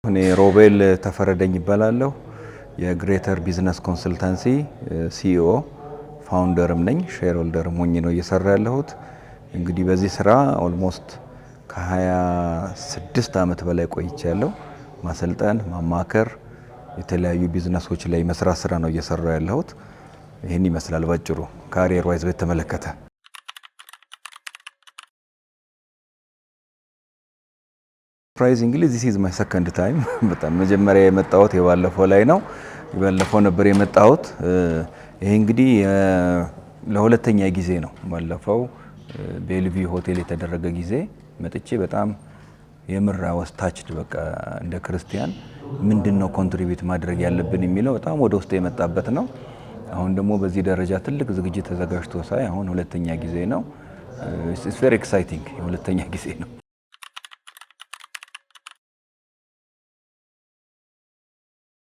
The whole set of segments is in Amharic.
እኔ ሮቤል ተፈረደኝ ይባላለሁ። የግሬተር ቢዝነስ ኮንሰልታንሲ ሲኢኦ ፋውንደርም ነኝ። ሼር ሆልደርም ሆኜ ነው እየሰራ ያለሁት። እንግዲህ በዚህ ስራ ኦልሞስት ከ26 ዓመት በላይ ቆይቻለሁ። ማሰልጠን፣ ማማከር፣ የተለያዩ ቢዝነሶች ላይ መስራት ስራ ነው እየሰራ ያለሁት። ይህን ይመስላል ባጭሩ ካሪየር ዋይዝ በተመለከተ። ሰርፕራይዚንግሊ ዚስ ኢዝ ማይ ሰከንድ ታይም። በጣም መጀመሪያ የመጣሁት የባለፈው ላይ ነው። የባለፈው ነበር የመጣሁት። ይሄ እንግዲህ ለሁለተኛ ጊዜ ነው። ባለፈው ቤልቪው ሆቴል የተደረገ ጊዜ መጥቼ በጣም የምራ ወስታችድ በቃ እንደ ክርስቲያን ምንድነው ኮንትሪቢዩት ማድረግ ያለብን የሚለው በጣም ወደ ውስጥ የመጣበት ነው። አሁን ደግሞ በዚህ ደረጃ ትልቅ ዝግጅት ተዘጋጅቶ ሳይ አሁን ሁለተኛ ጊዜ ነው። ኢትስ ቬሪ ኤክሳይቲንግ የሁለተኛ ጊዜ ነው።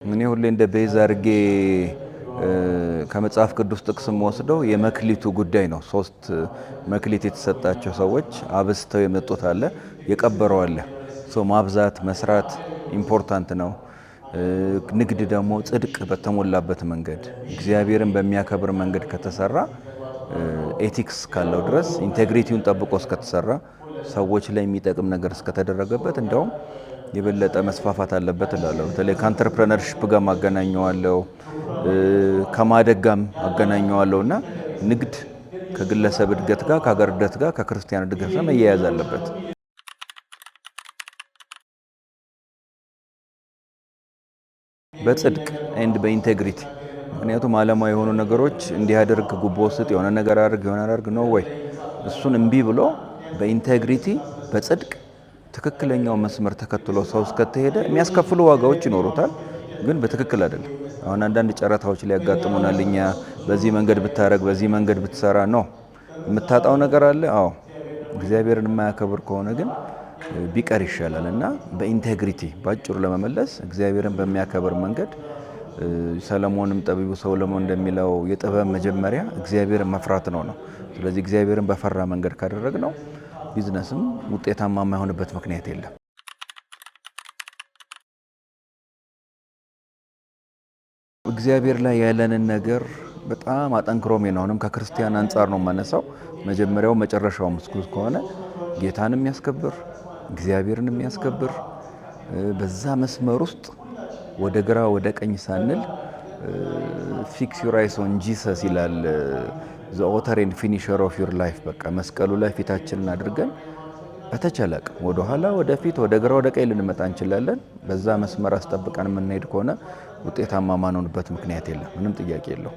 እኔ ሁሌ እንደ ቤዝ አድርጌ ከመጽሐፍ ቅዱስ ጥቅስም ወስደው የመክሊቱ ጉዳይ ነው። 3 መክሊት የተሰጣቸው ሰዎች አብስተው የመጡት አለ፣ የቀበረው አለ። ማብዛት መስራት ኢምፖርታንት ነው። ንግድ ደግሞ ጽድቅ በተሞላበት መንገድ እግዚአብሔርን በሚያከብር መንገድ ከተሰራ ኤቲክስ ካለው ድረስ ኢንቴግሪቲውን ጠብቆ እስከተሰራ ሰዎች ላይ የሚጠቅም ነገር እስከተደረገበት እንደውም የበለጠ መስፋፋት አለበት እላለሁ። በተለይ ከአንተርፕረነርሺፕ ጋር ማገናኘዋለሁ፣ ከማደግ ጋር አገናኘዋለሁና ንግድ ከግለሰብ እድገት ጋር፣ ከሀገር እድገት ጋር፣ ከክርስቲያን እድገት ጋር መያያዝ አለበት። በጽድቅ ኤንድ በኢንቴግሪቲ። ምክንያቱም ዓለማዊ የሆኑ ነገሮች እንዲያደርግ ጉቦ ስጥ፣ የሆነ ነገር አድርግ፣ የሆነ አድርግ ነው ወይ እሱን እምቢ ብሎ በኢንቴግሪቲ በጽድቅ ትክክለኛው መስመር ተከትሎ ሰው እስከተሄደ የሚያስከፍሉ ዋጋዎች ይኖሩታል፣ ግን በትክክል አይደለም። አሁን አንዳንድ ጨረታዎች ላይ ያጋጥሙናል። እኛ በዚህ መንገድ ብታረግ፣ በዚህ መንገድ ብትሰራ ነው የምታጣው ነገር አለ። አዎ እግዚአብሔርን የማያከብር ከሆነ ግን ቢቀር ይሻላል እና በኢንቴግሪቲ ባጭሩ ለመመለስ እግዚአብሔርን በሚያከብር መንገድ ሰለሞንም ጠቢቡ ሰሎሞን እንደሚለው የጥበብ መጀመሪያ እግዚአብሔርን መፍራት ነው። ስለዚህ እግዚአብሔርን በፈራ መንገድ ካደረግነው ቢዝነስም ውጤታማ የማይሆንበት ምክንያት የለም። እግዚአብሔር ላይ ያለንን ነገር በጣም አጠንክሮም ነው። አሁንም ከክርስቲያን አንጻር ነው የማነሳው። መጀመሪያው መጨረሻው ምስኩስ ከሆነ ጌታን የሚያስከብር እግዚአብሔርን የሚያስከብር በዛ መስመር ውስጥ ወደ ግራ ወደ ቀኝ ሳንል ፊክስ ዩር አይስ ኦን ጂሰስ ይላል ዘ ኦተር ኤንድ ፊኒሸር ኦፍ ዩር ላይፍ። በቃ መስቀሉ ላይ ፊታችንን አድርገን በተቻለ አቅም ወደ ኋላ ወደፊት ወደ ግራ ወደ ቀኝ ልንመጣ እንችላለን። በዛ መስመር አስጠብቀን የምንሄድ ከሆነ ውጤታማ ማንሆንበት ምክንያት የለም። ምንም ጥያቄ የለው።